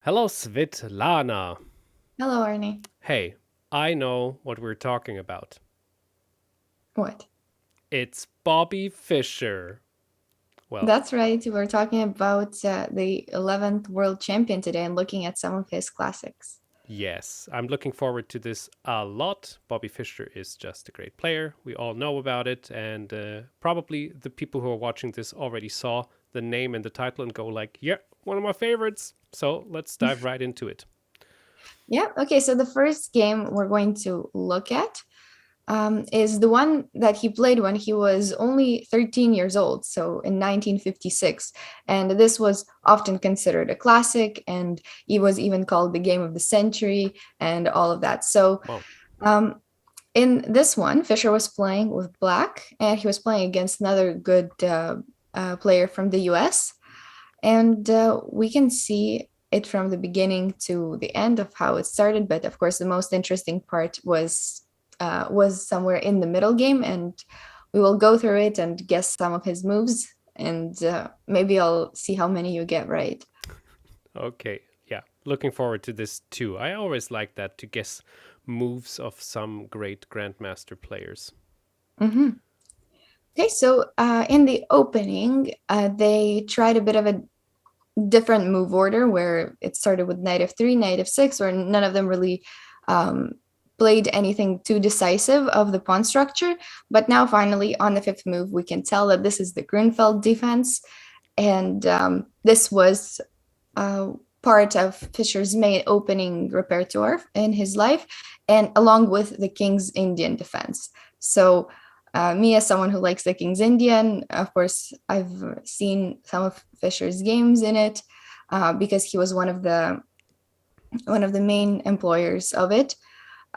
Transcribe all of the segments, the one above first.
Hello, Svitlana. Hello, Arne. Hey, I know what we're talking about. What? It's Bobby Fischer. Well, That's right. We're talking about the 11th world champion today and looking at some of his classics. yes, I'm looking forward to this a lot. Bobby Fischer is just a great player. We all know about it, and probably the people who are watching this already saw the name and the title and go like, "Yeah, one of my favorites." So let's dive right into it. Yeah. Okay. So the first game we're going to look at is the one that he played when he was only 13 years old. So in 1956. And this was often considered a classic, and it was even called the game of the century and all of that. So Wow. um, in this one, Fischer was playing with black, and he was playing against another good player from the US. And we can see it from the beginning to the end of how it started. But of course, the most interesting part was somewhere in the middle game, and we will go through it and guess some of his moves, and maybe I'll see how many you get right. Okay, yeah, looking forward to this too. I always like that to guess moves of some great grandmaster players. Mhm. Okay, so in the opening, they tried a bit of a different move order where it started with knight f3, knight f6, where none of them really um, played anything too decisive of the pawn structure. But now, finally, on the fifth move, we can tell that this is the Grunfeld defense. And this was uh, part of Fischer's main opening repertoire in his life, and along with the King's Indian defense. So, me as someone who likes the King's Indian, of course, I've seen some of Fischer's games in it because he was one of the main employers of it.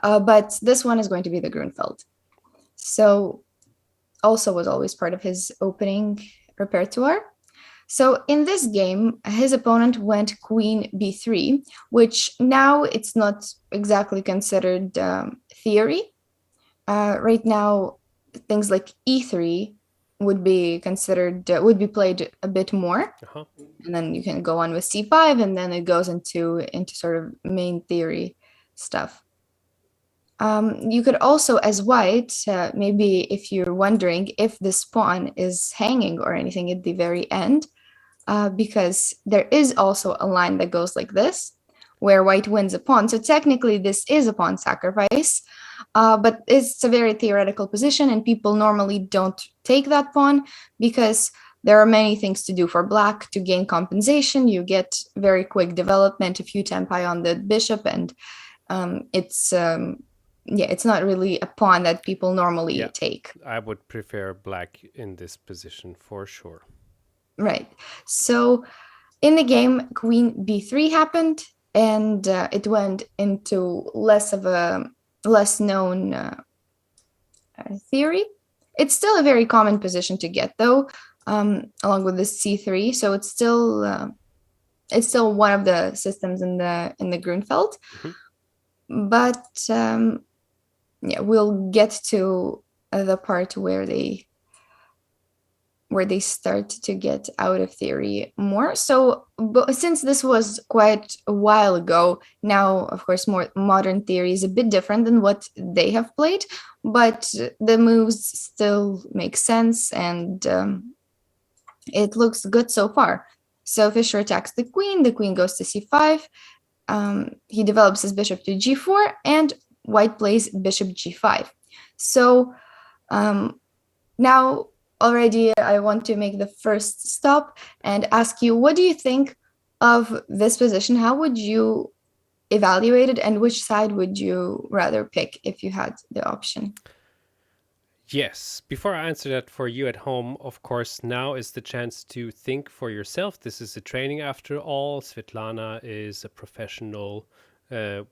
But this one is going to be the Grunfeld. So, also was always part of his opening repertoire. So in this game, his opponent went queen b3, which now it's not exactly considered theory. Right now, things like e3 would be played a bit more, Uh-huh. and then you can go on with c5, and then it goes into sort of main theory stuff. You could also, as white, maybe if you're wondering if this pawn is hanging or anything at the very end, because there is also a line that goes like this, where white wins a pawn. So technically, this is a pawn sacrifice, but it's a very theoretical position, and people normally don't take that pawn because there are many things to do for black to gain compensation. You get very quick development if you tempi on the bishop, and it's yeah, it's not really a pawn that people normally Yeah, take. I would prefer black in this position for sure. Right. So in the game, queen b3 happened, and it went into less known theory. It's still a very common position to get, though, along with the c3. So it's still one of the systems in the Grunfeld. Mhm. But yeah, we'll get to the part where they start to get out of theory more. So, but since this was quite a while ago, now, of course, more modern theory is a bit different than what they have played, but the moves still make sense, and it looks good so far. So Fischer attacks the queen goes to c5, he develops his bishop to g4, and white plays bishop g5. So now, already, I want to make the first stop and ask you, what do you think of this position? How would you evaluate it, and which side would you rather pick if you had the option? Yes, before I answer that for you at home, of course, now is the chance to think for yourself. This is a training after all. Svitlana is a professional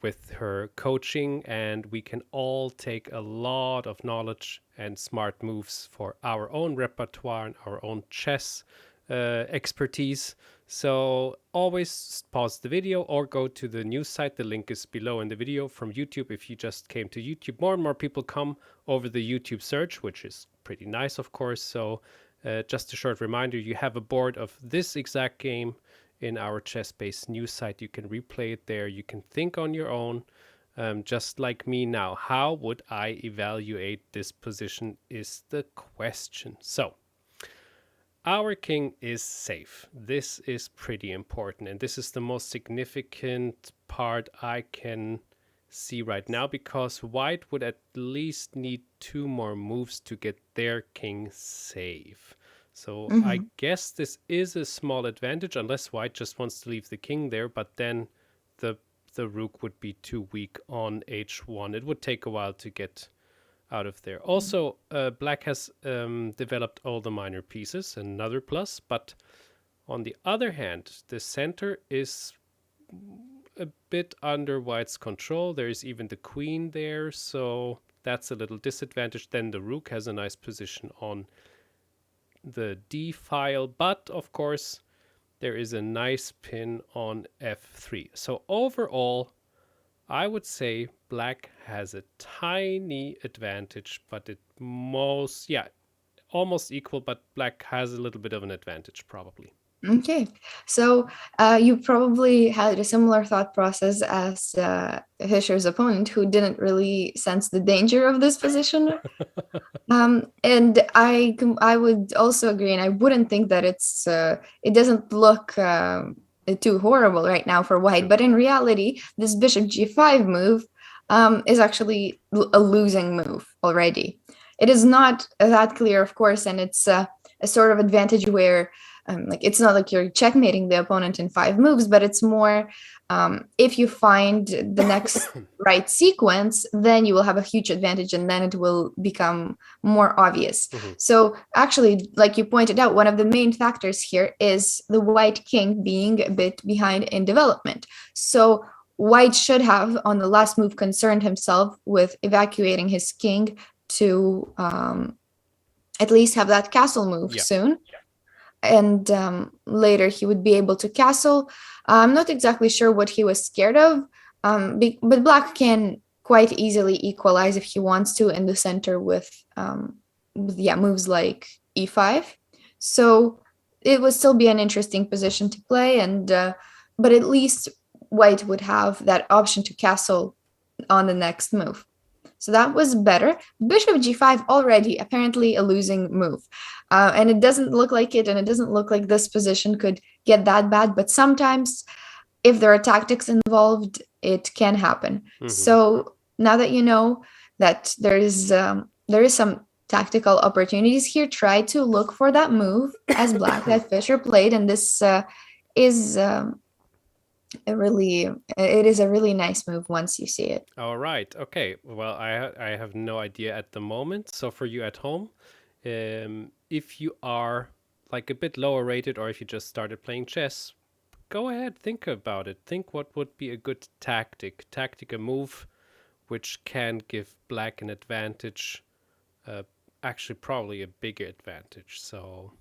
with her coaching, and we can all take a lot of knowledge and smart moves for our own repertoire and our own chess expertise. So always pause the video or go to the news site. The link is below in the video from YouTube. If you just came to YouTube, more and more people come over the YouTube search, which is pretty nice, of course. So just a short reminder, you have a board of this exact game in our ChessBase news site. You can replay it there. You can think on your own, just like me now. How would I evaluate this position is the question. So our king is safe. This is pretty important, and this is the most significant part I can see right now, because white would at least need 2 more moves to get their king safe. So I guess this is a small advantage, unless white just wants to leave the king there, but then the rook would be too weak on h1. It would take a while to get out of there. Also, black has developed all the minor pieces, another plus, but on the other hand, the center is a bit under white's control. There is even the queen there, so that's a little disadvantage. Then the rook has a nice position on the d file, but of course there is a nice pin on f3. So overall, I would say black has a tiny advantage, but almost equal, but black has a little bit of an advantage probably. Okay, so you probably had a similar thought process as Fischer's opponent, who didn't really sense the danger of this position. And I would also agree, and I wouldn't think that it doesn't look too horrible right now for white. Sure. But in reality, this bishop g5 move is actually a losing move already. It is not that clear, of course, and it's a sort of advantage where like it's not like you're checkmating the opponent in 5 moves, but it's more if you find the next right sequence, then you will have a huge advantage, and then it will become more obvious. So actually, like you pointed out, one of the main factors here is the white king being a bit behind in development. So white should have, on the last move, concerned himself with evacuating his king to at least have that castle move soon. And later he would be able to castle. I'm not exactly sure what he was scared of, but black can quite easily equalize if he wants to in the center with moves like e5. So it would still be an interesting position to play, and but at least white would have that option to castle on the next move. So that was better. Bishop g5 already apparently a losing move. And it doesn't look like it, and it doesn't look like this position could get that bad. But sometimes if there are tactics involved, it can happen. So now that you know that there is some tactical opportunities here, try to look for that move as black that Fischer played. And this is it is a really nice move once you see it. All right. Okay. Well, I have no idea at the moment. So for you at home, if you are like a bit lower rated, or if you just started playing chess, go ahead, think about it. Think what would be a good tactic, a move which can give black an advantage, actually probably a bigger advantage. So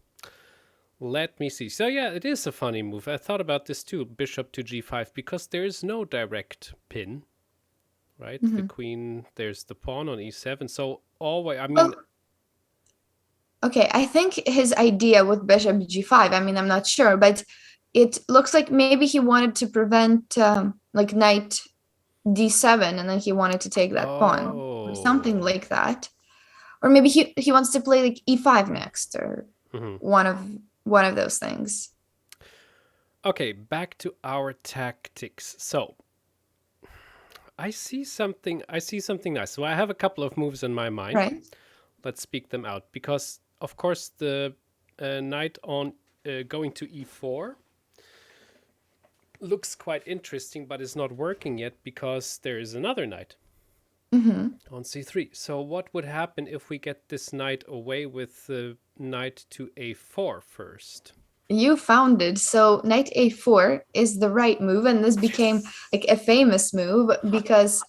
let me see. So yeah, it is a funny move. I thought about this too, bishop to g5, because there is no direct pin, right? The queen, there's the pawn on e7. So always, I mean... Okay, I think his idea with bishop g5, I mean, I'm not sure, but it looks like maybe he wanted to prevent like knight d7, and then he wanted to take that pawn or something like that. Or maybe he wants to play like e5 next, or one of those things. Okay, back to our tactics. So I see something nice. So I have a couple of moves in my mind. Right. Let's speak them out, because of course the knight on going to e4 looks quite interesting, but is not working yet because there is another knight on c3. So what would happen if we get this knight away with the knight to a4 first? You found it. So knight a4 is the right move, and this became like a famous move because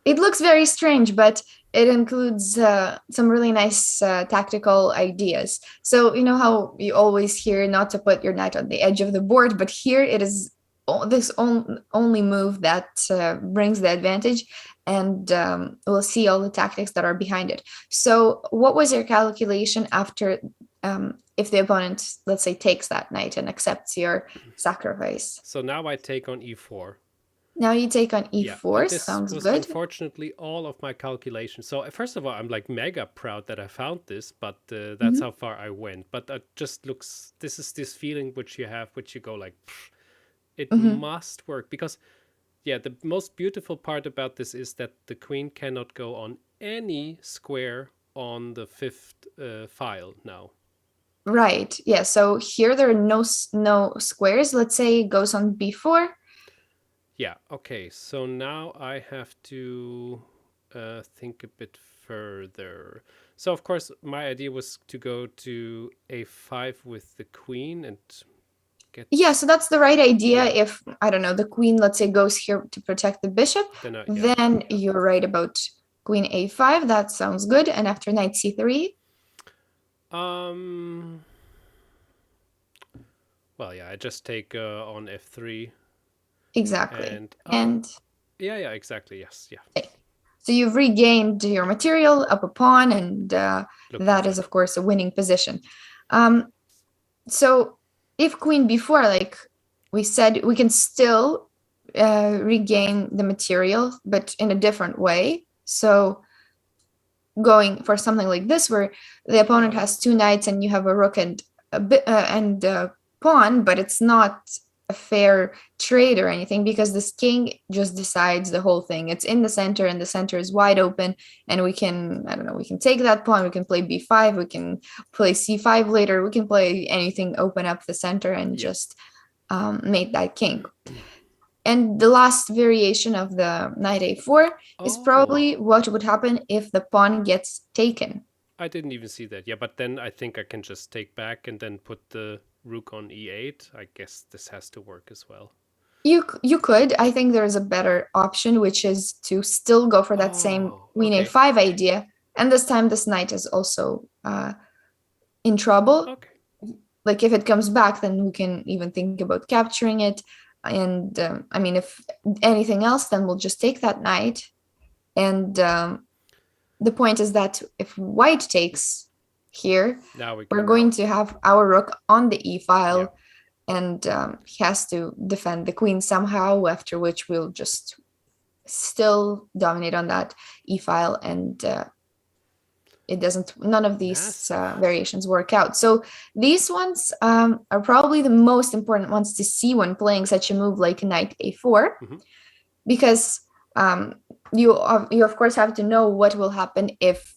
it looks very strange, but it includes some really nice tactical ideas. So you know how you always hear not to put your knight on the edge of the board, but here it is this only move that brings the advantage, and we'll see all the tactics that are behind it. So what was your calculation after if the opponent, let's say, takes that knight and accepts your sacrifice. So now I take on e4. Now you take on Yeah, e4. and this Sounds was good. unfortunately all of my calculations. So first of all, I'm like mega proud that I found this, but that's Mhm. how far I went. But it just looks, this is this feeling which you have, which you go like, "Pff, it Mhm. must work." Because yeah, the most beautiful part about this is that the queen cannot go on any square on the fifth file now. Right. Yeah. So here there are no squares. Let's say it goes on b4. Yeah, okay, so now I have to think a bit further. So, of course, my idea was to go to a5 with the queen and get. Yeah, so that's the right idea. Yeah, If, I don't know, the queen, let's say, goes here to protect the bishop, yeah. then you're right about queen a5. That sounds good. And after knight c3. Um. Well, yeah, I just take on f3 Exactly. and And yeah, yeah, exactly. Yes, yeah. okay. So you've regained your material, up a pawn, and Looking that is, good. of course, a winning position. So if queen b4, like we said, we can still regain the material, but in a different way. So going for something like this, where the opponent has two knights and you have a rook and a pawn, but it's not a fair trade or anything, because this king just decides the whole thing. It's in the center and the center is wide open, and we can, I don't know, we can take that pawn, we can play b5, we can play c5 later, we can play anything, open up the center and Yeah. just mate that king. And the last variation of the knight a4 is probably what would happen if the pawn gets taken. I didn't even see that. Yeah, but then I think I can just take back and then put the rook on e8. I guess this has to work as well. You could. I think there's a better option, which is to still go for that same queen a5 idea. And this time this knight is also in trouble. Okay. Like if it comes back, then we can even think about capturing it. And I mean, if anything else, then we'll just take that knight. And the point is that if white takes here, we're going to have our rook on the e file, and he has to defend the queen somehow, after which we'll just still dominate on that e file, and none of these variations work out. So these ones are probably the most important ones to see when playing such a move like knight a4, because you of course have to know what will happen if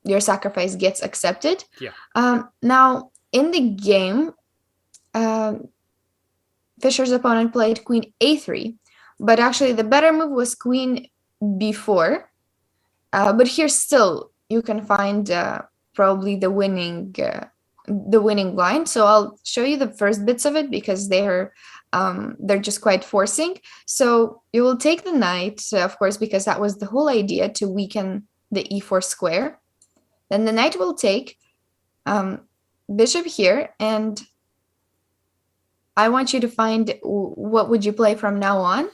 your sacrifice gets accepted. Now in the game, Fischer's opponent played queen a3, but actually the better move was queen b4. But here still you can find probably the winning line. So I'll show you the first bits of it, because they're just quite forcing. So you will take the knight, of course, because that was the whole idea, to weaken the e4 square. Then the knight will take bishop here, and I want you to find what would you play from now on.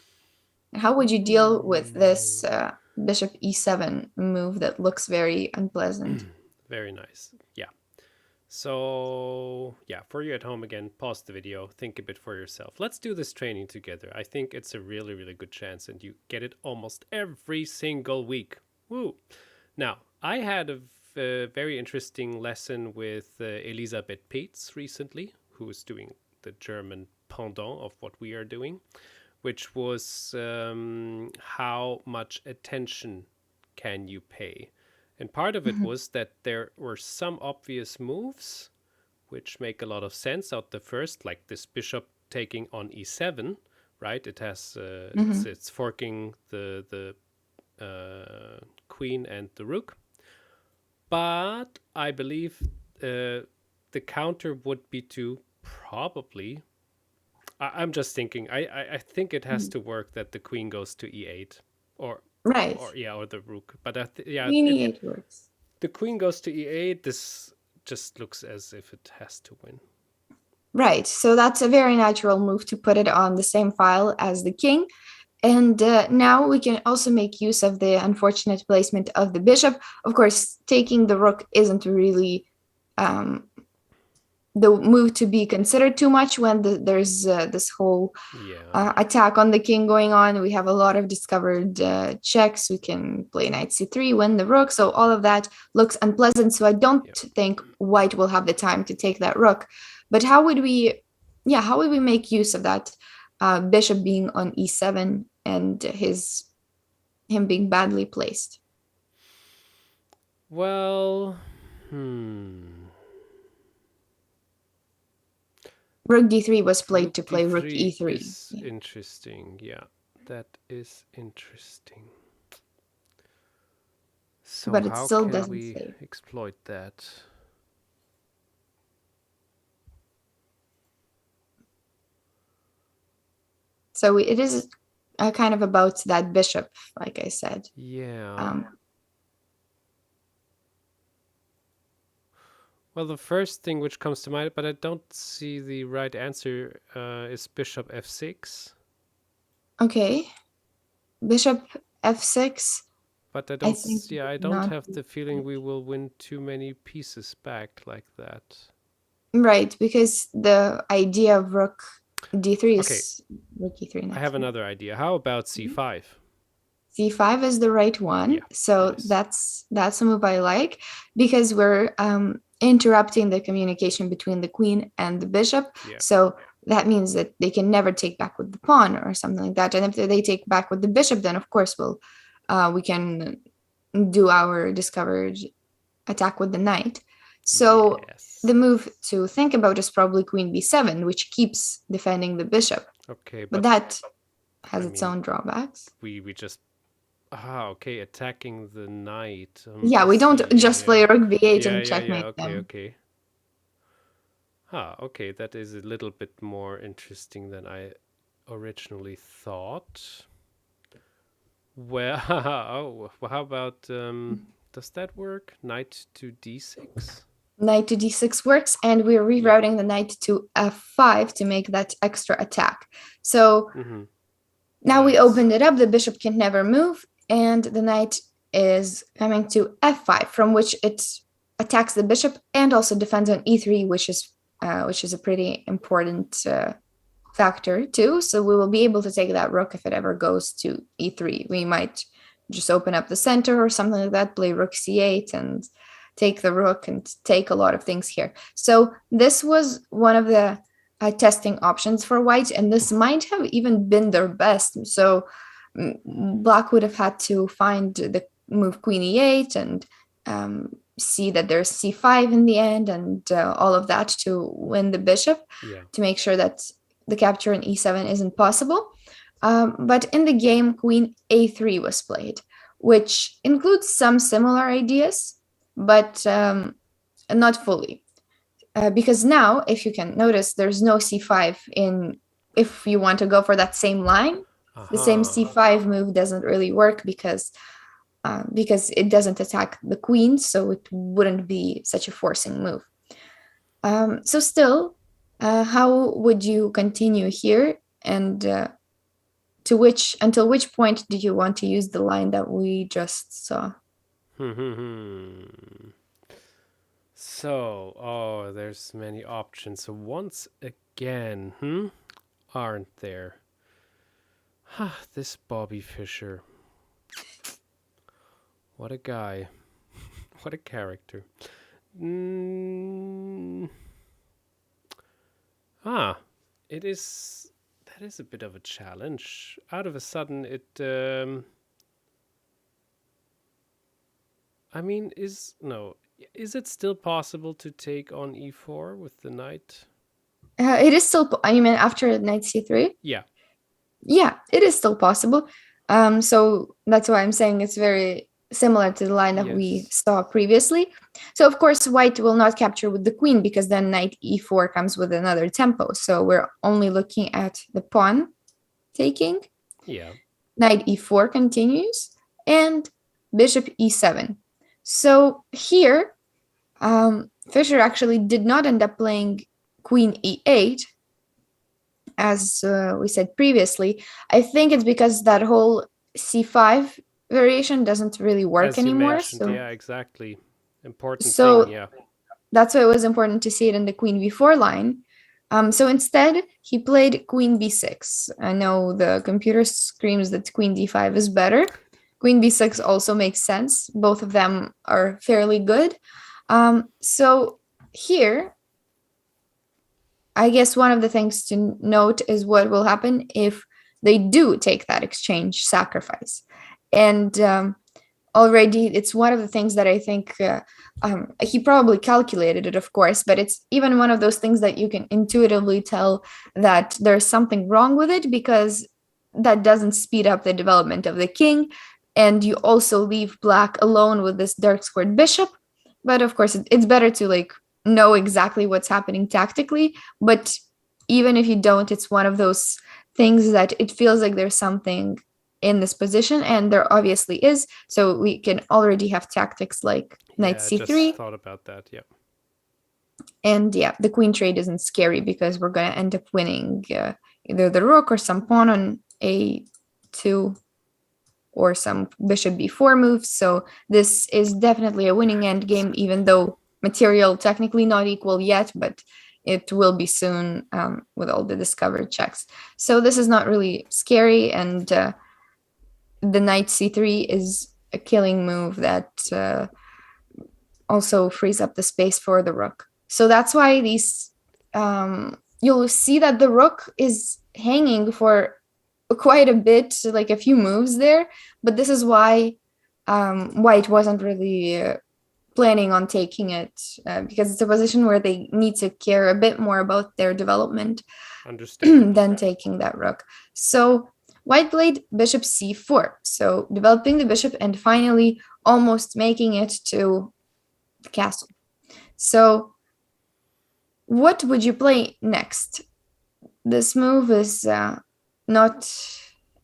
How would you deal with this bishop e7 move that looks very unpleasant? Very nice. Yeah. So, yeah, for you at home again, pause the video, think a bit for yourself. Let's do this training together. I think it's a really, really good chance, and you get it almost every single week. Woo! Now, I had a very interesting lesson with Elisabeth Peetz recently, who is doing the German pendant of what we are doing, which was how much attention can you pay? And part of it was that there were some obvious moves which make a lot of sense out the first, like this bishop taking on e7, right? It has it's forking the queen and the rook. But I believe the counter would be to probably, I'm just thinking, I think it has to work that the queen goes to e8, or right, or the rook. But queen e8 works. The queen goes to e8. This just looks as if it has to win. Right, so that's a very natural move to put it on the same file as the king. And now we can also make use of the unfortunate placement of the bishop. Of course, taking the rook isn't really the move to be considered too much when there's this whole attack on the king going on. We have a lot of discovered checks. We can play knight c3, win the rook. So all of that looks unpleasant. So I don't think white will have the time to take that rook. But how would we make use of that bishop being on e7 and him being badly placed? Well, Rook d3 was played to play rook e3. Is interesting. Yeah, that is interesting. So but it how still can doesn't we say. exploit that? So it is kind of about that bishop, like I said. Yeah. Well, the first thing which comes to mind, but I don't see the right answer, is bishop f6. Okay. Bishop f6. But I don't. I don't have the feeling we will win too many pieces back like that. Right, because the idea of rook d3 is rook e3. I have another idea. How about c5? c5 is the right one. So that's a move I like, because we're interrupting the communication between the queen and the bishop. So that means that they can never take back with the pawn or something like that. And if they take back with the bishop, then of course we can do our discovered attack with the knight. So the move to think about is probably queen b7, which keeps defending the bishop. Okay, but that has its own drawbacks. We just attacking the knight. We don't just play rook b8 and checkmate them. Okay. Okay, that is a little bit more interesting than I originally thought. Well, how about does that work? Knight to d6? Knight to d6 works, and we're rerouting the knight to f5 to make that extra attack. So now we opened it up. The bishop can never move, and the knight is coming to f5, from which it attacks the bishop and also defends on e3, which is a pretty important factor too. So we will be able to take that rook if it ever goes to e3. We might just open up the center or something like that, play rook c8 and take the rook and take a lot of things here. So this was one of the testing options for white, and this might have even been their best. So black would have had to find the move queen e8 and see that there's c5 in the end, and all of that to win the bishop, to make sure that the capture in e7 isn't possible. But in the game, queen a3 was played, which includes some similar ideas, but not fully. Because now, if you can notice, there's no c5 in, if you want to go for that same line, the same c5 move doesn't really work because it doesn't attack the queen, so it wouldn't be such a forcing move. So still, how would you continue here, and until which point do you want to use the line that we just saw? So, there's many options. So once again, aren't there? This Bobby Fischer. What a guy. What a character. That is a bit of a challenge. Out of a sudden, is it still possible to take on e4 with the knight? It is still, after knight c3? Yeah, it is still possible. So that's why I'm saying it's very similar to the line that we saw previously. So of course, white will not capture with the queen, because then knight e4 comes with another tempo. So we're only looking at the pawn taking. Knight e4 continues, and bishop e7. So here, Fischer actually did not end up playing queen e8, as we said previously. I think it's because that whole c5 variation doesn't really work anymore. Yeah, exactly. Important thing, yeah. that's why it was important to see it in the queen b4 line. So instead, he played queen b6. I know the computer screams that queen d5 is better. Queen b6 also makes sense. Both of them are fairly good. So here, I guess one of the things to note is what will happen if they do take that exchange sacrifice. And already it's one of the things that I think he probably calculated it, of course, but it's even one of those things that you can intuitively tell that there's something wrong with it, because that doesn't speed up the development of the king. And you also leave black alone with this dark squared bishop. But of course, it's better to like know exactly what's happening tactically. But even if you don't, it's one of those things that it feels like there's something in this position, and there obviously is. So we can already have tactics like knight c3. I just thought about that, yeah. And yeah, the queen trade isn't scary because we're going to end up winning either the rook or some pawn on a2 or some bishop b4 moves. So this is definitely a winning endgame, even though material technically not equal yet, but it will be soon with all the discovered checks. So this is not really scary, and the knight c3 is a killing move that also frees up the space for the rook. So that's why these you'll see that the rook is hanging for quite a bit, like a few moves there. But this is why white wasn't really planning on taking it, because it's a position where they need to care a bit more about their development than taking that rook. So white played bishop c4, so developing the bishop and finally almost making it to the castle. So what would you play next? This move is not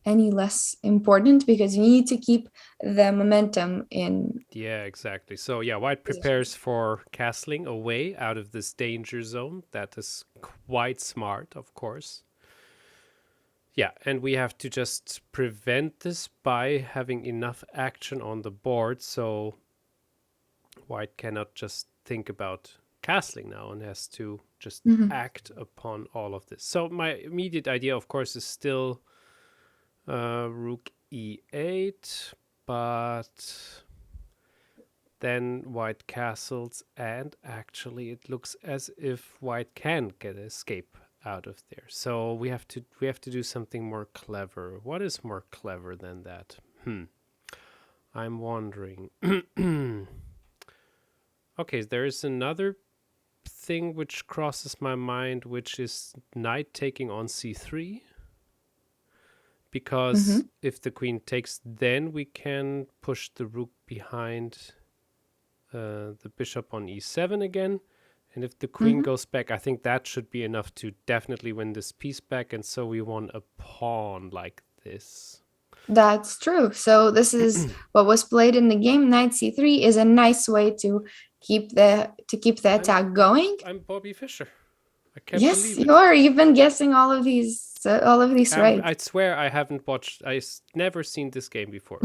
any less important because you need to keep the momentum in. Yeah, exactly. So yeah, white prepares for castling away out of this danger zone. That is quite smart, of course. Yeah, and we have to just prevent this by having enough action on the board, so white cannot just think about castling now and has to just act upon all of this. So my immediate idea, of course, is still rook e8, but then white castles, and actually it looks as if white can get an escape out of there. So we have to do something more clever. What is more clever than that? I'm wondering. Okay, there is another thing which crosses my mind, which is knight taking on c3. Because if the queen takes, then we can push the rook behind the bishop on e7 again. And if the queen goes back, I think that should be enough to definitely win this piece back. And so we want a pawn like this. That's true. So this is what was played in the game. Knight c3 is a nice way to keep the attack going. I'm Bobby Fischer. I can't yes, believe it. You are. You've been guessing all of these right. I swear I haven't watched. I've never seen this game before.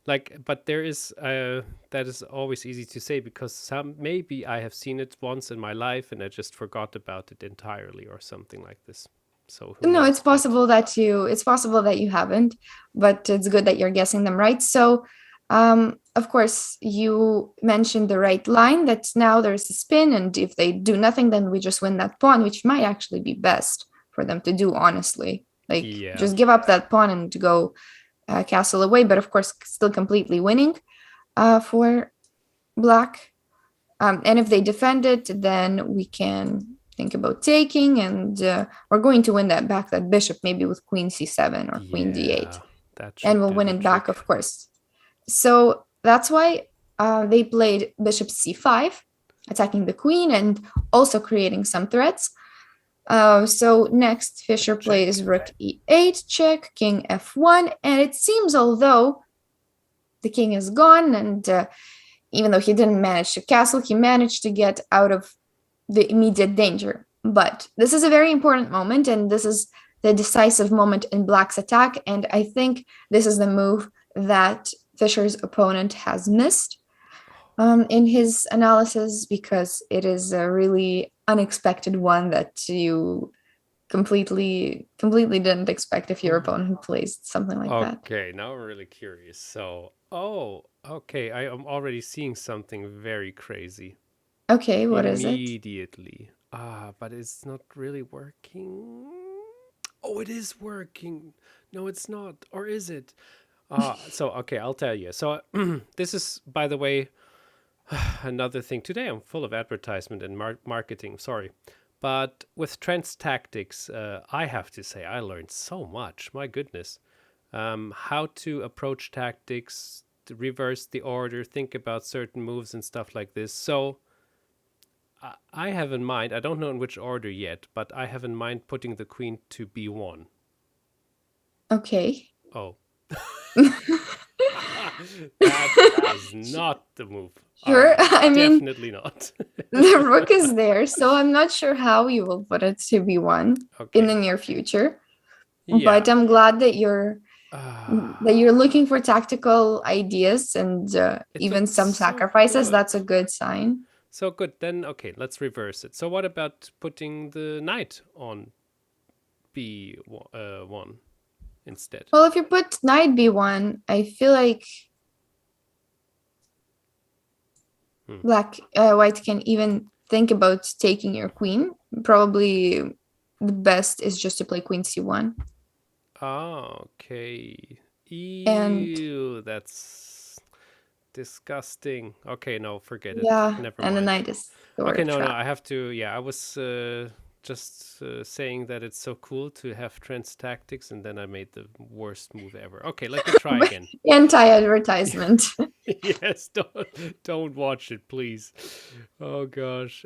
But there is that is always easy to say because maybe I have seen it once in my life and I just forgot about it entirely or something like this. So no, it's possible that you haven't, but it's good that you're guessing them right. So of course you mentioned the right line, that now there's a spin, and if they do nothing, then we just win that pawn, which might actually be best for them to do, honestly. Just give up that pawn and to go castle away, but of course still completely winning for black. And if they defend it, then we can think about taking, and we're going to win that bishop, maybe with queen c7 or queen d8, and we'll win it back, of course. So that's why they played bishop c5, attacking the queen and also creating some threats. So next Fischer plays rook e8, check, king f1, and it seems although the king is gone, and even though he didn't manage to castle, he managed to get out of the immediate danger. But this is a very important moment, and this is the decisive moment in black's attack, and I think this is the move that Fischer's opponent has missed. In his analysis, because it is a really unexpected one that you completely didn't expect if your opponent plays something like that. Okay, now I'm really curious. So, okay, I am already seeing something very crazy Okay, what is it? immediately. But it's not really working. Oh, it is working. No, it's not. Or is it? So okay, I'll tell you. So this is, by the way, another thing. Today I'm full of advertisement and marketing. Sorry, but with trends tactics, I have to say I learned so much. My goodness, how to approach tactics, to reverse the order, think about certain moves and stuff like this. So I have in mind. I don't know in which order yet, but I have in mind putting the queen to b1. Okay. Oh. That is not the move. Sure. I mean, Definitely not. the rook is there, so I'm not sure how you will put it to b1 in the Okay. near future. Yeah. But I'm glad that you're Uh, looking for tactical ideas and it even looked some so sacrifices. good. That's a good sign. So good. Then, okay, let's reverse it. So, what about putting the knight on b1 instead? Well, if you put knight b1, I feel like white can even think about taking your queen. Probably the best is just to play queen c1. Okay. And Ew, that's disgusting. Okay, no, forget it. yeah, Never and the mind. knight is sort Okay, of no, trapped. I have to. Yeah, I was just saying that it's so cool to have trends tactics, and then I made the worst move ever. Okay, let me try again. Anti-advertisement. Yes, don't watch it, please. Oh gosh.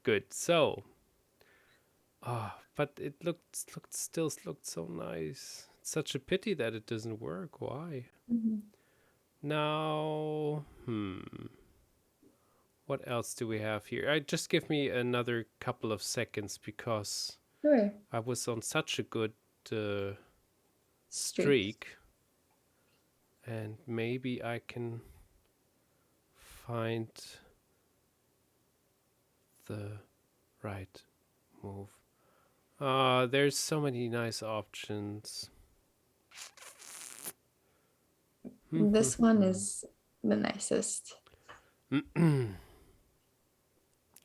Good. So, but it looked so nice. It's such a pity that it doesn't work. Why? Now, what else do we have here? Just give me another couple of seconds because Sure. I was on such a good Streak. streak, and maybe I can find the right move. There's so many nice options. This one is the nicest.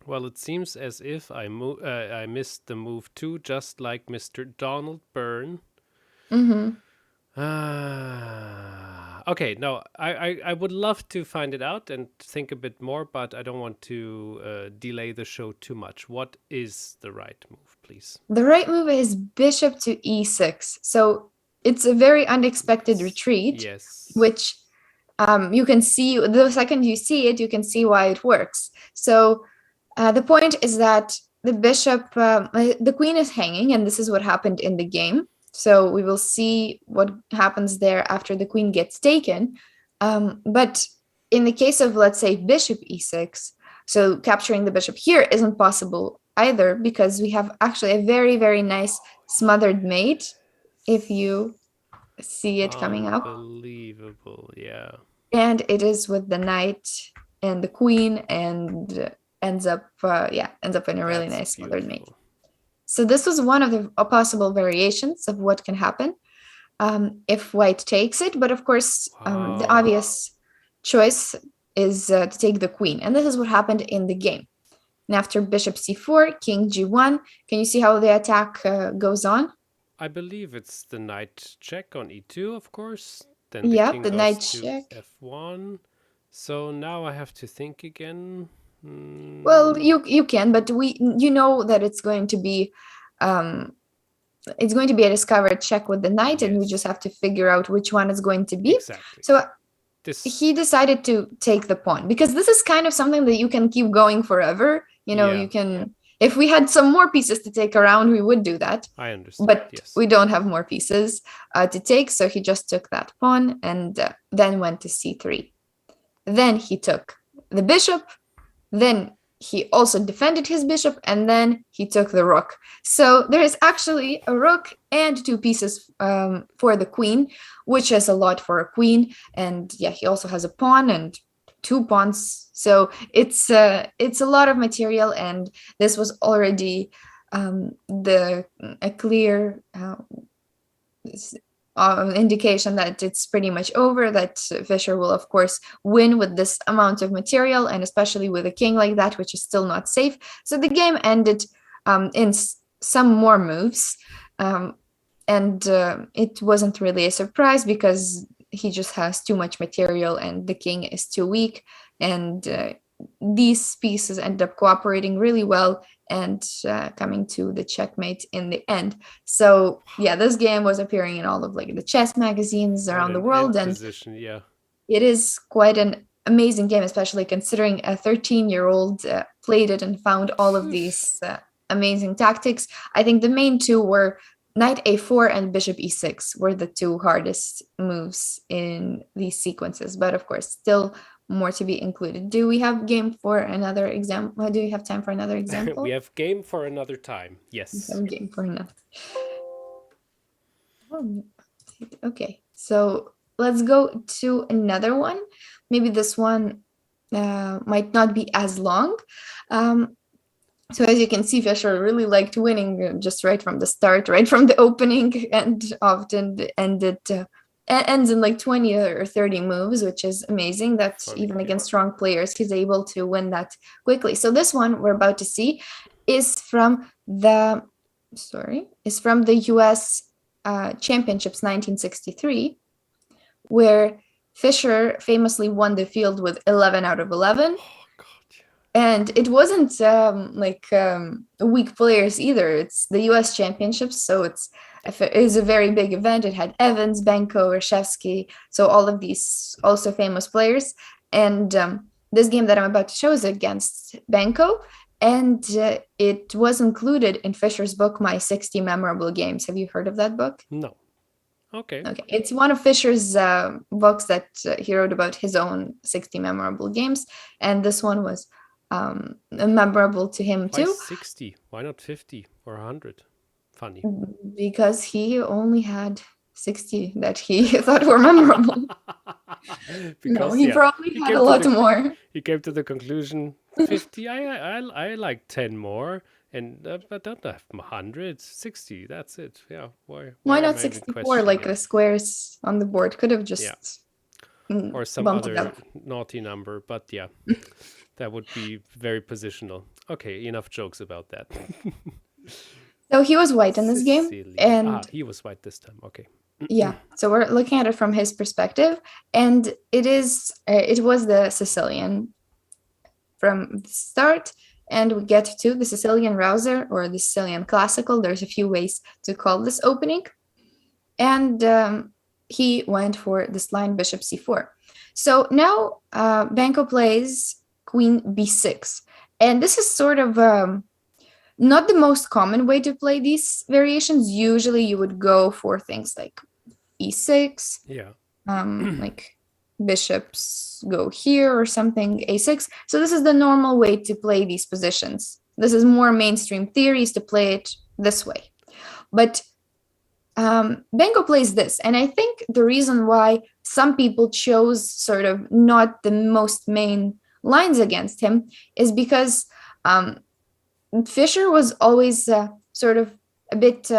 Well, it seems as if I missed the move too, just like Mr. Donald Byrne. Okay, no, I would love to find it out and think a bit more, but I don't want to delay the show too much. What is the right move, please? The right move is bishop to e6. So it's a very unexpected retreat, Yes. which you can see the second you see it, you can see why it works. So the point is that the bishop, the queen is hanging, and this is what happened in the game. So we will see what happens there after the queen gets taken. But in the case of, let's say, bishop e6, so capturing the bishop here isn't possible either because we have actually a very, very nice smothered mate, if you see it coming up. Unbelievable, yeah. And it is with the knight and the queen, and ends up in a really nice smothered mate. So this was one of the possible variations of what can happen if white takes it. But of course, the obvious choice is to take the queen. And this is what happened in the game. And after bishop c4, king g1, can you see how the attack goes on? I believe it's the knight check on e2, of course. Then the king goes knight to check. f1. So now I have to think again. Well, you can, but you know that it's going to be a discovered check with the knight, and we just have to figure out which one is going to be. Exactly. So he decided to take the pawn because this is kind of something that you can keep going forever. You can. If we had some more pieces to take around, we would do that. I understand. But yes. We don't have more pieces to take, so he just took that pawn and then went to c3. Then he took the bishop. Then he also defended his bishop, and then he took the rook. So there is actually a rook and two pieces for the queen, which is a lot for a queen. And yeah, he also has a pawn, and 2 pawns. So it's a lot of material, and this was already a clear indication that it's pretty much over, that Fischer will of course win with this amount of material, and especially with a king like that, which is still not safe. So the game ended in some more moves, and it wasn't really a surprise because he just has too much material and the king is too weak, and these pieces end up cooperating really well and coming to the checkmate in the end. So yeah, this game was appearing in all of like the chess magazines around the world, and position, yeah. It is quite an amazing game, especially considering a 13-year-old played it and found all of these amazing tactics. I think the main two were knight a4 and bishop e6 were the two hardest moves in these sequences, but of course still more to be included. Do we have game for another example? Do we have time for another example? We have game for another time. Yes. We have game for another. Okay, so let's go to another one. Maybe this one might not be as long. So as you can see, Fischer really liked winning just right from the start, right from the opening, and often ends in like 20 or 30 moves, which is amazing that even against strong players, he's able to win that quickly. So this one we're about to see is from the US Championships 1963, where Fischer famously won the field with 11 out of 11. And it wasn't weak players either. It's the US Championships, so it is a very big event. It had Evans, Benko, Reshevsky, so all of these also famous players. And this game that I'm about to show is against Benko, and it was included in Fischer's book, My 60 Memorable Games. Have you heard of that book? No. Okay. It's one of Fischer's books that he wrote about his own 60 memorable games, and this one was memorable to him too. Why 60? Why not 50 or 100? Funny. Because he only had 60 that he thought were memorable. Because he probably had a lot more. He came to the conclusion, 50, I like 10 more, and I don't have 100, 60, that's it. Yeah. Why not 64, like the squares on the board? Could have just or some other naughty number, but yeah. That would be very positional. Okay, enough jokes about that. So he was white in this game, and he was white this time. Okay. Yeah, so we're looking at it from his perspective, and it was the Sicilian from the start, and we get to the Sicilian Rouser or the Sicilian Classical. There's a few ways to call this opening, and he went for this line bishop c4. So now Benko plays queen b6, and this is sort of not the most common way to play these variations. Usually you would go for things like e6, like bishops go here or something, a6. So this is the normal way to play these positions. This is more mainstream theories to play it this way. But Benko plays this, and I think the reason why some people chose sort of not the most main lines against him is because Fischer was always sort of a bit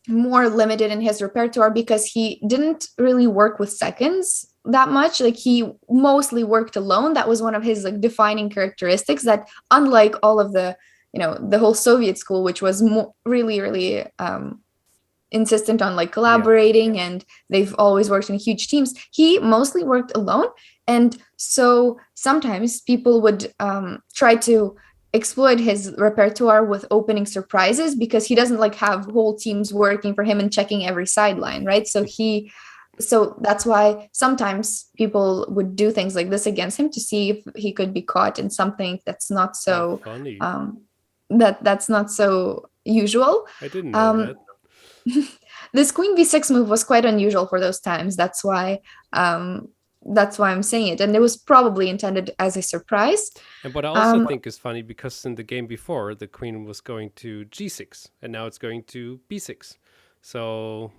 more limited in his repertoire, because he didn't really work with seconds that much. Like, he mostly worked alone. That was one of his like defining characteristics, that unlike all of the, the whole Soviet school, which was really insistent on like collaborating, and they've always worked in huge teams, he mostly worked alone. And so sometimes people would try to exploit his repertoire with opening surprises, because he doesn't like have whole teams working for him and checking every sideline, right? So that's why sometimes people would do things like this against him to see if he could be caught in something that's not so funny. That's not so usual. I didn't know that. This queen b6 move was quite unusual for those times. That's why I'm saying it, and it was probably intended as a surprise. And what I also think is funny, because in the game before, the queen was going to g6, and now it's going to b6. So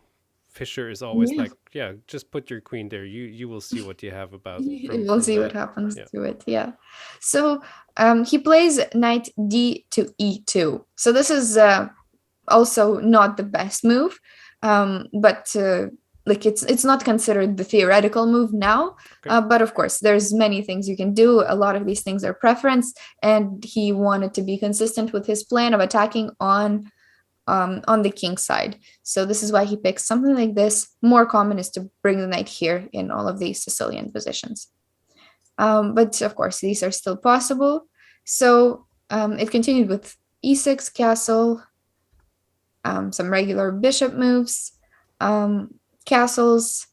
Fischer is always Yeah. like, yeah, just put your queen there. You will see what you have about We'll from see what that. happens Yeah. to it. Yeah. So he plays knight d to e2. So this is also not the best move, but like it's not considered the theoretical move now. Okay. But of course, there's many things you can do. A lot of these things are preference, and he wanted to be consistent with his plan of attacking on the king side. So this is why he picks something like this. More common is to bring the knight here in all of these Sicilian positions. But of course, these are still possible. So it continued with e6 castle, some regular bishop moves, castles,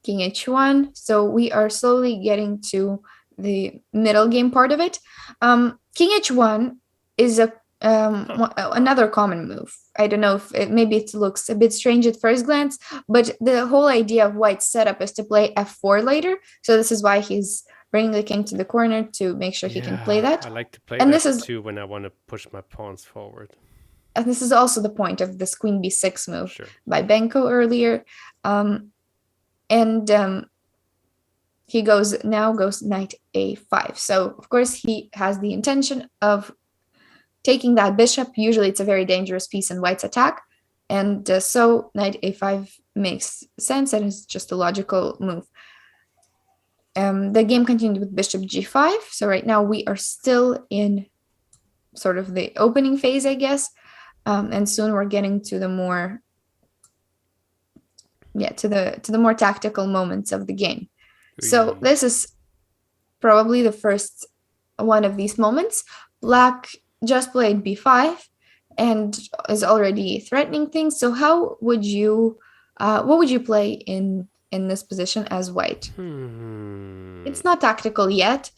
king h1. So we are slowly getting to the middle game part of it. King h1 is another common move. I don't know if maybe it looks a bit strange at first glance, but the whole idea of white's setup is to play f4 later. So this is why he's bringing the king to the corner to make sure he can play that. I like to play And that this is too when I want to push my pawns forward. and this is also the point of this queen b6 move Sure. by Benko earlier. And he goes knight a5. So of course he has the intention of taking that bishop. Usually it's a very dangerous piece in white's attack, and so knight a5 makes sense and is just a logical move. The game continued with bishop g5. So right now we are still in sort of the opening phase, I guess, and soon we're getting to the more to the more tactical moments of the game. So this is probably the first one of these moments. Black just played b5 and is already threatening things. So how would you what would you play in this position as white? It's not tactical yet,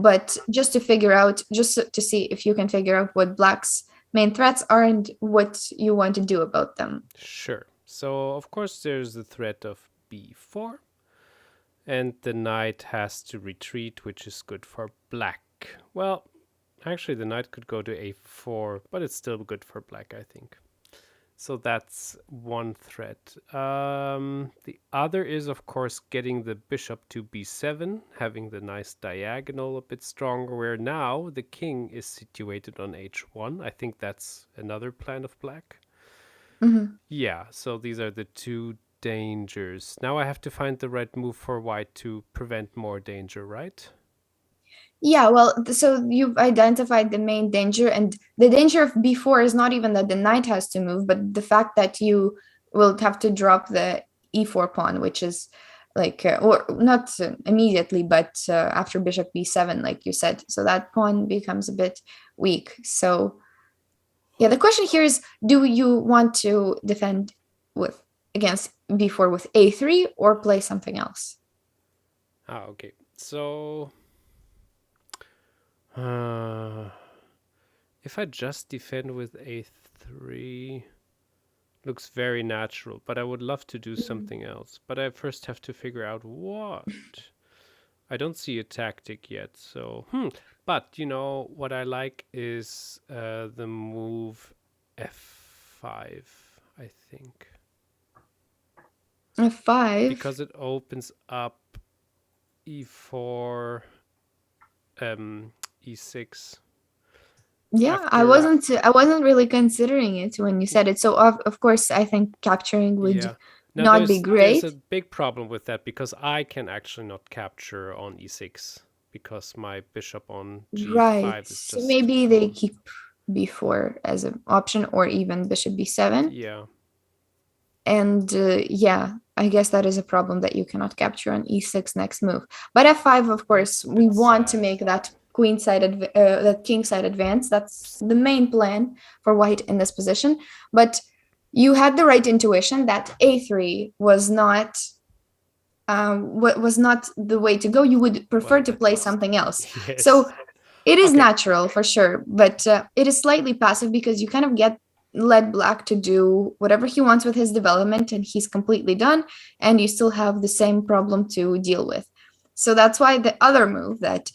but just to figure out, just to see if you can figure out what black's main threats are and what you want to do about them. Sure. So of course there's the threat of b4, and the knight has to retreat, which is good for black. Well, actually the knight could go to a4, but it's still good for black, I think. So that's one threat. The other is, of course, getting the bishop to b7, having the nice diagonal a bit stronger, where now the king is situated on h1. I think that's another plan of black. Yeah, so these are the two dangers. Now I have to find the right move for white to prevent more danger, right? Yeah, well, so you've identified the main danger, and the danger of b4 is not even that the knight has to move, but the fact that you will have to drop the e4 pawn, which is like, or not immediately, but after bishop b7, like you said. So that pawn becomes a bit weak. So yeah, the question here is, do you want to defend against b4 with a3 or play something else? Okay. So if I just defend with a3, looks very natural, but I would love to do something else. But I first have to figure out what. I don't see a tactic yet, so But you know what I like is the move f5, I think. f5? Because it opens up e4, e6. Yeah, I wasn't really considering it when you said it. So of course, I think capturing would not be great. There's a big problem with that, because I can actually not capture on e6 because my bishop on g5 is just... So maybe they keep b4 as an option, or even bishop b7. Yeah. And yeah, I guess that is a problem that you cannot capture on e6 next move. But f5, of course, we want to make that that king side advance. That's the main plan for white in this position. But you had the right intuition that a3 was not the way to go. You would prefer to play something else. Yes. So it is natural for sure, but it is slightly passive because you kind of let black to do whatever he wants with his development, and he's completely done, and you still have the same problem to deal with. So that's why the other move that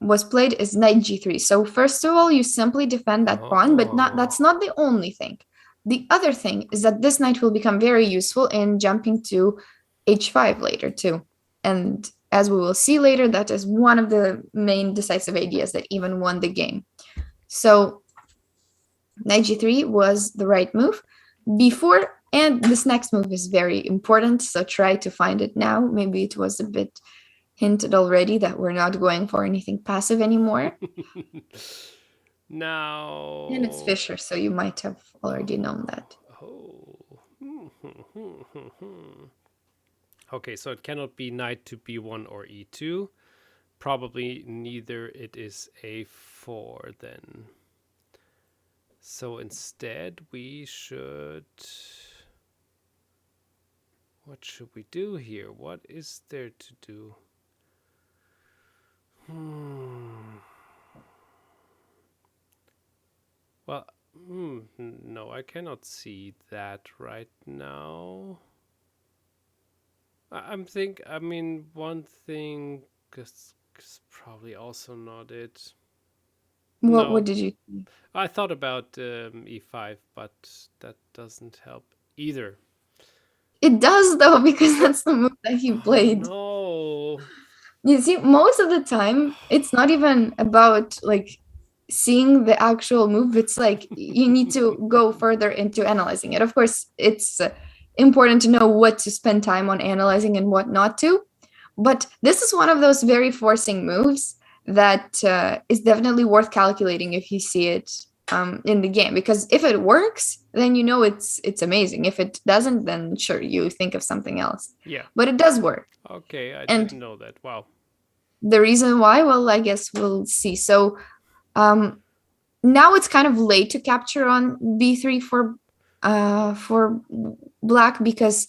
was played is knight g3. So first of all, you simply defend that pawn, but that's not the only thing. The other thing is that this knight will become very useful in jumping to h5 later too. And as we will see later, that is one of the main decisive ideas that even won the game. So knight g3 was the right move. b4, and this next move is very important, so try to find it now. Maybe it was a bit hinted already that we're not going for anything passive anymore. Now. And it's Fischer, so you might have already known that. Okay, so it cannot be knight to b1 or e2. Probably neither it is a4 then. So instead we should... What should we do here? What is there to do? Well, no, I cannot see that right now. I mean, one thing is probably also not it. What did you think? I thought about e5, but that doesn't help either. It does, though, because that's the move that he played. No. You see, most of the time, it's not even about like seeing the actual move. It's like you need to go further into analyzing it. Of course, it's important to know what to spend time on analyzing and what not to. But this is one of those very forcing moves that is definitely worth calculating if you see it in the game, because if it works, then you know it's amazing. If it doesn't, then sure, you think of something else. Yeah. But it does work. Okay, I didn't know that. Wow. The reason why, well, I guess we'll see. So now it's kind of late to capture on b3 for black, because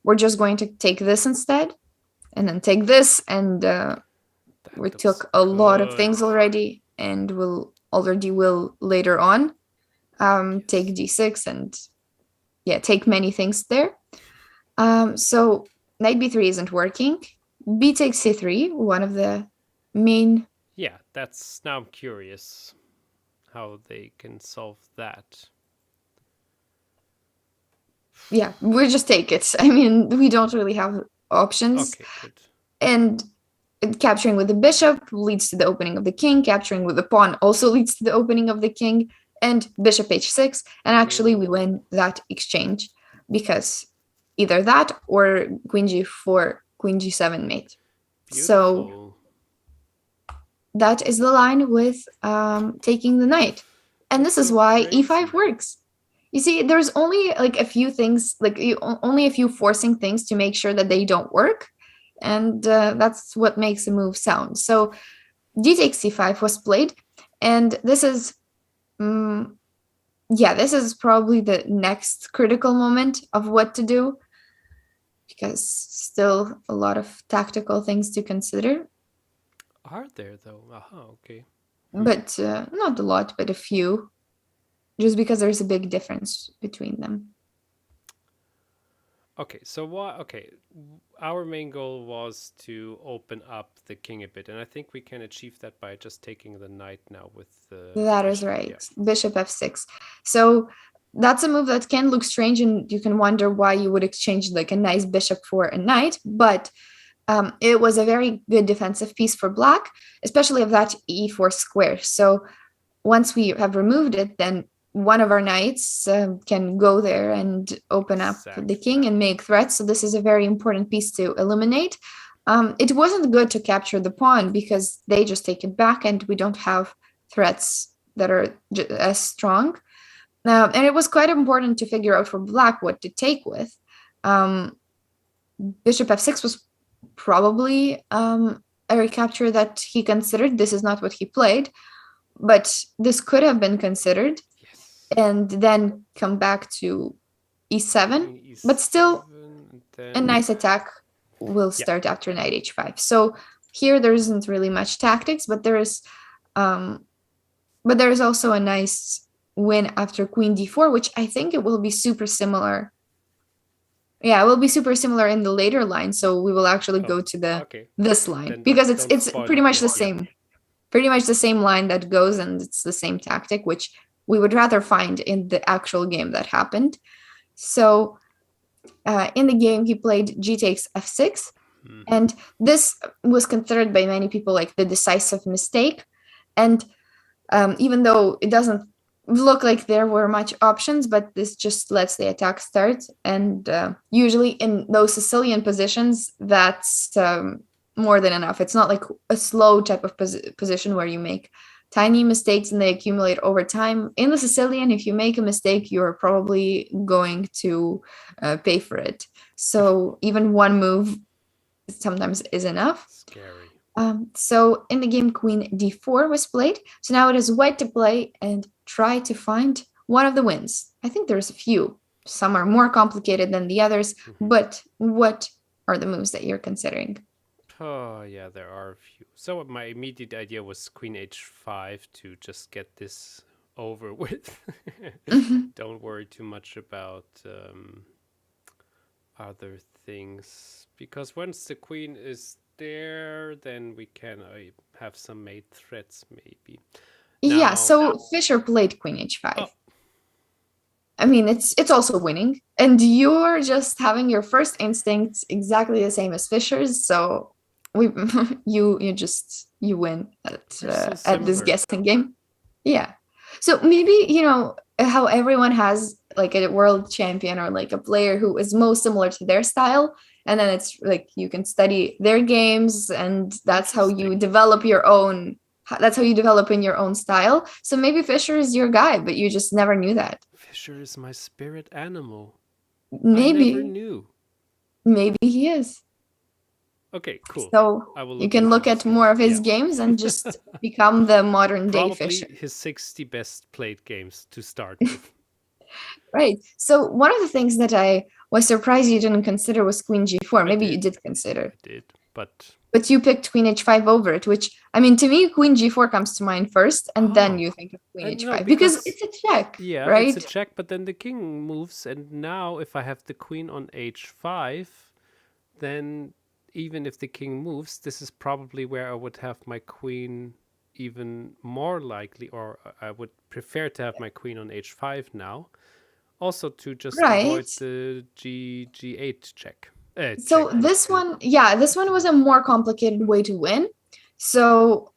we're just going to take this instead, and then take this, and we took a lot of things already, and will later on take d6 and take many things there. So knight b3 isn't working. B takes c3, one of the main... Yeah, that's... Now I'm curious how they can solve that. Yeah, we just take it. I mean, we don't really have options. Okay, good. And capturing with the bishop leads to the opening of the king. Capturing with the pawn also leads to the opening of the king. And bishop h6. And actually, we win that exchange, because either that or queen g4, queen g7 mate. Beautiful. So that is the line with taking the knight. And this is why e5 works. You see, there's only like a few things, only a few forcing things to make sure that they don't work. And that's what makes a move sound. So d takes c5 was played. And this is, this is probably the next critical moment of what to do, because still a lot of tactical things to consider. Are there, though? Okay. But not a lot, but a few. Just because there's a big difference between them. Okay, so our main goal was to open up the king a bit, and I think we can achieve that by just taking the knight now with the... That is right. Yeah. Bishop f6. So that's a move that can look strange, and you can wonder why you would exchange like a nice bishop for a knight, but it was a very good defensive piece for black, especially of that e4 square. So once we have removed it, then one of our knights can go there and open up the king and make threats. So this is a very important piece to eliminate. It wasn't good to capture the pawn, because they just take it back and we don't have threats that are as strong. And it was quite important to figure out for black what to take with. Bishop f6 was probably a recapture that he considered. This is not what he played, but this could have been considered. And then come back to e7, but still a nice attack will start after knight h5. So here there isn't really much tactics, but there is also a nice win after queen d4, which I think it will be super similar. Yeah, it will be super similar in the later line. So we will actually go to this line, then because it's pretty much the same. Pretty much the same line that goes, and it's the same tactic, which we would rather find in the actual game that happened. So in the game, he played g takes f6. And this was considered by many people like the decisive mistake. And even though it doesn't look like there were much options, but this just lets the attack start. And usually in those Sicilian positions, that's more than enough. It's not like a slow type of position where you make tiny mistakes and they accumulate over time. In the Sicilian, if you make a mistake, you're probably going to pay for it. So even one move sometimes is enough. Scary. So in the game, queen d4 was played. So now it is white to play and try to find one of the wins. I think there's a few. Some are more complicated than the others, but what are the moves that you're considering? Oh, yeah, there are a few. So my immediate idea was queen h5 to just get this over with. Don't worry too much about other things, because once the queen is there, then we can have some mate threats maybe. Yeah, so Fischer played queen h5. Oh. I mean, it's also winning, and you're just having your first instincts exactly the same as Fischer's, so you win at this guessing game. Yeah. So maybe, you know, how everyone has like a world champion or like a player who is most similar to their style, and then it's like you can study their games, and that's how you develop your own. That's how you develop in your own style. So maybe Fischer is your guy, but you just never knew that. Fischer is my spirit animal. Maybe. I never knew. Maybe he is. Okay, cool. So you can look at more of his games and just become the modern day Fischer. Probably his 60 best played games to start with. Right. So one of the things that I was surprised you didn't consider was queen g4. Maybe you did consider. I did, but you picked queen h5 over it, which, I mean, to me, queen g4 comes to mind first, and then you think of queen h5. No, because it's a check, right? It's a check, but then the king moves, and now if I have the queen on h5, then even if the king moves, this is probably where I would have my queen even more likely, or I would prefer to have my queen on h5 now, also to just avoid the g8 check. So this one was a more complicated way to win. So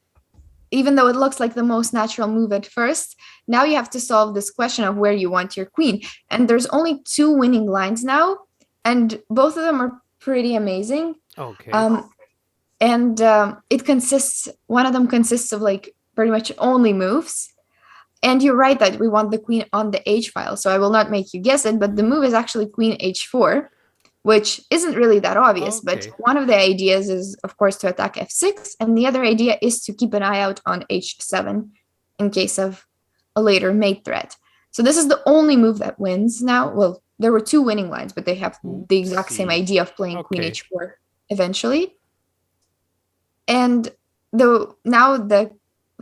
even though it looks like the most natural move at first, now you have to solve this question of where you want your queen. And there's only 2 winning lines now, and both of them are pretty amazing. Okay. And one of them consists of like pretty much only moves. And you're right that we want the queen on the h file, so I will not make you guess it, but the move is actually queen h4, which isn't really that obvious. But one of the ideas is, of course, to attack f6, and the other idea is to keep an eye out on h7 in case of a later mate threat. So this is the only move that wins now. Well, there were 2 winning lines, but they have the exact same idea of playing queen h4 eventually. And now the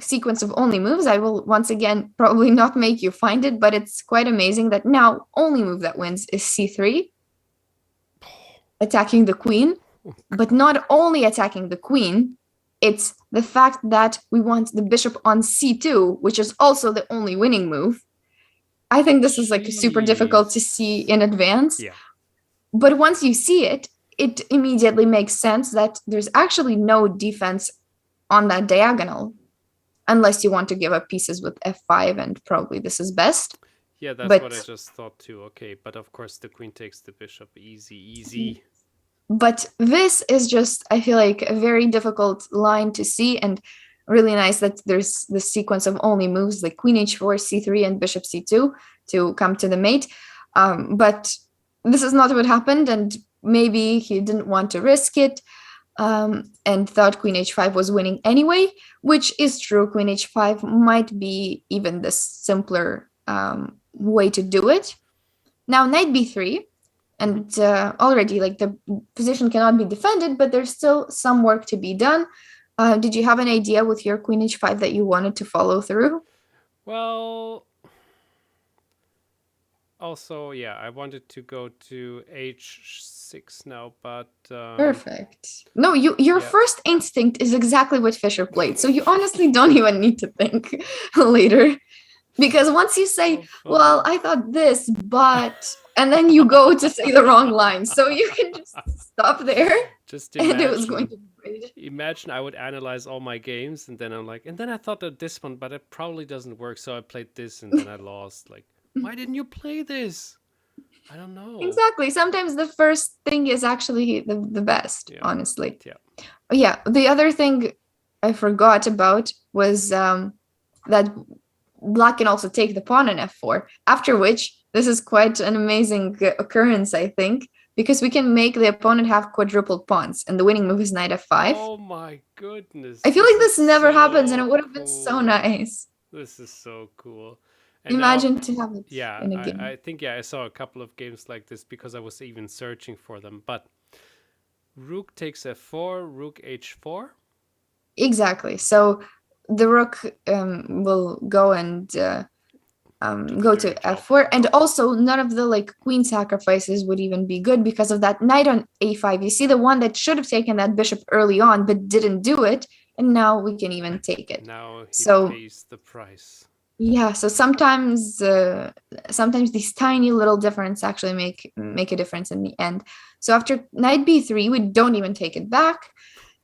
sequence of only moves, I will once again probably not make you find it, but it's quite amazing that now only move that wins is c3, attacking the queen. But not only attacking the queen, it's the fact that we want the bishop on c2, which is also the only winning move. I think this is like super difficult to see in advance. Yeah. But once you see it, it immediately makes sense that there's actually no defense on that diagonal, unless you want to give up pieces with f5, and probably this is best. Yeah, that's what I just thought too. Okay, but of course the queen takes the bishop. Easy. But this is just, I feel like, a very difficult line to see, and really nice that there's this sequence of only moves like queen h4, c3, and bishop c2 to come to the mate. But this is not what happened, and maybe he didn't want to risk it, and thought queen h5 was winning anyway, which is true. Queen h5 might be even the simpler way to do it. Now knight b3, and already like the position cannot be defended, but there's still some work to be done. Did you have an idea with your queen h5 that you wanted to follow through? Well, also, yeah, I wanted to go to h6 now, but perfect. No, your first instinct is exactly what Fischer played, so you honestly don't even need to think later. Because once you say, So well, funny. I thought this, but, and then you go to say the wrong line. So you can just stop there Just and it was going to be great. imagine I would analyze all my games and then I'm like, and then I thought of this one, but it probably doesn't work. So I played this and then I lost. Like, why didn't you play this? I don't know. Exactly. Sometimes the first thing is actually the best, Yeah. honestly. Yeah. Yeah. The other thing I forgot about was that black can also take the pawn on f4, after which this is quite an amazing occurrence, I think, because we can make the opponent have quadrupled pawns and the winning move is knight f5. Oh my goodness. I feel This like is this never happens and it so would have been so cool. nice. This is so cool. And now, Imagine to have it yeah, in a I game. think, yeah, I saw a couple of games like this because I was even searching for them. But rook takes f4, rook h4. Exactly. So the rook will go and Do the go dirty to job. f4, and also none of the like queen sacrifices would even be good because of that knight on a5. You see the one that should have taken that bishop early on but didn't do it, and now we can even take it. Now he So pays the price. yeah, so sometimes these tiny little difference actually make a difference in the end. So after knight b3, we don't even take it back.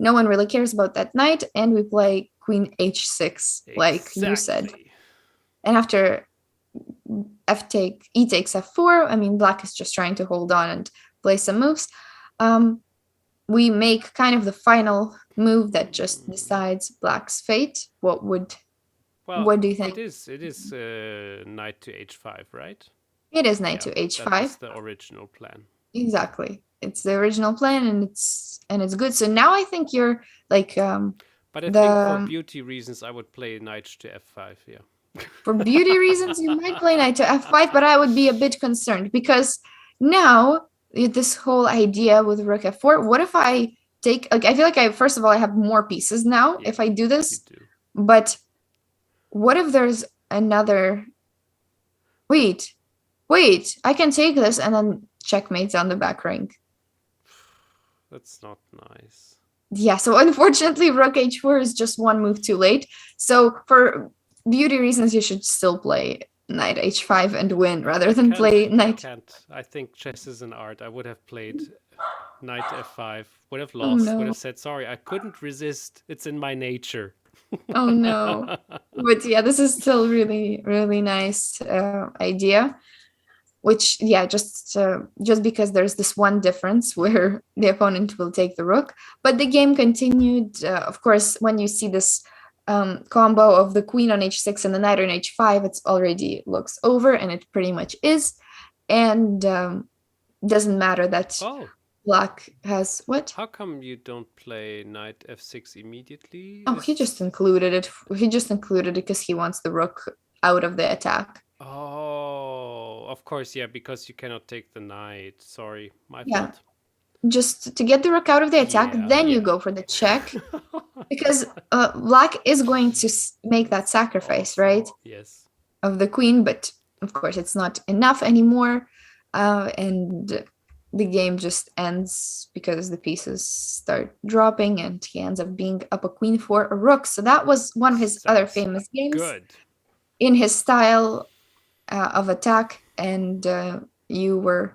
No one really cares about that knight, and we play queen h6, like you said. Exactly. And after e takes f4, I mean, black is just trying to hold on and play some moves. We make kind of the final move that just decides black's fate. Well, What do you think? it is knight to h5, right? It is knight Yeah, to that was h5. the original plan. Exactly. It's the original plan, and it's good. So now I think you're like But I think for the beauty reasons, I would play knight to f5 here. for beauty reasons you might play knight to f5, but I would be a bit concerned because now this whole idea with rook f4, what if I take, like, I feel like I first of all I have more pieces now Yeah, if I do you this, do. but what if there's another, wait, I can take this and then checkmate's on the back rank. That's not nice. Yeah, so unfortunately rook h4 is just one move too late. So for beauty reasons you should still play knight h5 and win rather than play I knight. can't. I think chess is an art. I would have played knight f5, would have Oh lost, would no. have said, sorry, I couldn't resist. It's in my nature. Oh no. But yeah, this is still really really nice idea, which yeah, just because there's this one difference where the opponent will take the rook, but the game continued. Of course, when you see this combo of the queen on h6 and the knight on h5, it's already looks over, and it pretty much is. And doesn't matter that Oh, black has what? how come you don't play knight f6 immediately? Oh, he just included it. He just included it because he wants the rook out of the attack. Oh, of course, yeah, because you cannot take the knight. Sorry, my Yeah, fault. just to get the rook out of the attack, Yeah, then you yeah. go for the check, because black is going to make that That's sacrifice, awesome. right, Yes. of the queen, but of course it's not enough anymore, and the game just ends because the pieces start dropping and he ends up being up a queen for a rook. So that was one of his other Sounds famous games good. in his style of attack, and you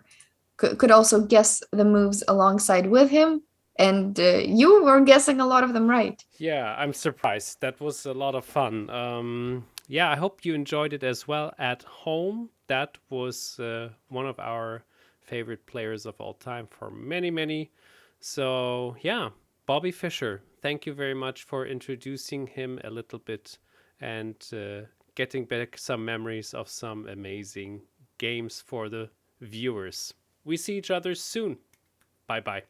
could also guess the moves alongside with him, and you were guessing a lot of them right. Yeah, I'm surprised. That was a lot of fun. Yeah, I hope you enjoyed it as well at home. That was one of our favorite players of all time for many, many. So, yeah, Bobby Fischer, thank you very much for introducing him a little bit and getting back some memories of some amazing games for the viewers. We see each other soon. Bye bye.